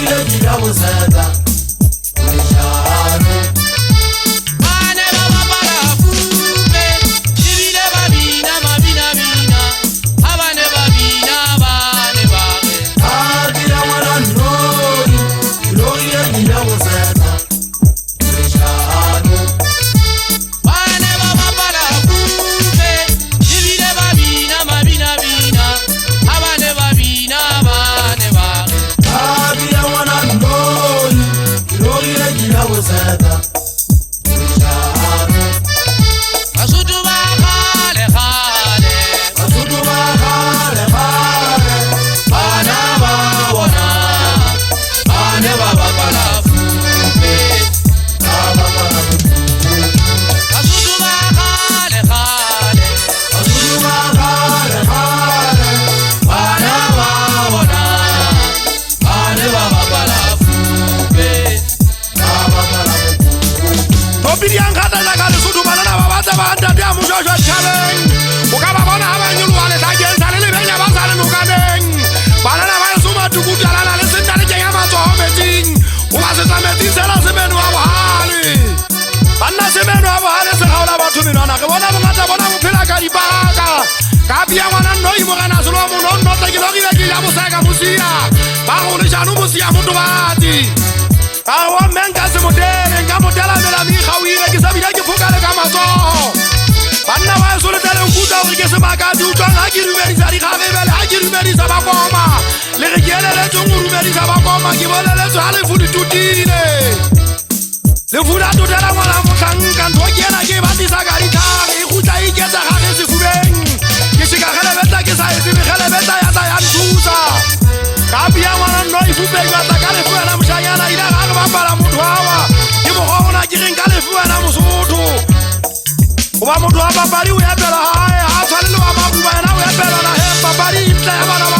ile gida boseta Shano Bane baba barafume Ibile babina mabina bina Abane babina bane bane Akira mwana nori Ilo ile gida boseta Shano Bane baba barafume Ibile babina mabina bina Abane babina bane bane Akira mwana nori Ilo ile gida boseta Shano Basutu bakale kale Basutu bakale kale Bana babona Bane baba barafume Baba barafume Basutu bakale kale Basutu bakale kale Bana babona Bane baba barafume Baba barafume Topirian kata jaga sudu banana babata banda dia mujojo challenge. Ukaba bona abanyulu wale tajen salele benya basale nukadeng. Banana ba suma tukuta la le sinda le jenya mazo meeting. Uma se meeting sela semenu abahali. Banna semenu abahali se haula bathu minona ke bona bongata bona bophela ka dipaka. Ka bia ngwana noi mo kana solo mo no no ta ke logi ke ya bosaka musia. Ba go le janu musia motho bati. Awa menga se modele nga modela mela mi khawire ke sabila ke phokale ka matsoho banna ba sole tele nkuta hore ke se makati o tswang ha ke rumerisa di khabebele ha ke rumerisa ba koma le re ke elele tsong o rumerisa ba koma ke bolele tswa le fudi tutile le fula tutela ngwana motlanka ntho ke ena ke batisa ka dithare e khutla e ketsa gare sefubeng ke shika khelebetla ke sa etse khelebetla ya tsa ya nthusa ka bia ngwana no e fupeng ba tsa ka le fuana moshanyana ila ga ba bala motho hawa ke mo gona ke reng ka le fuana mosotho o ba motho wa papadi o ya pela hae ha tshwanele wa mabuba yena o ya pela na he papadi e tla ya bana ba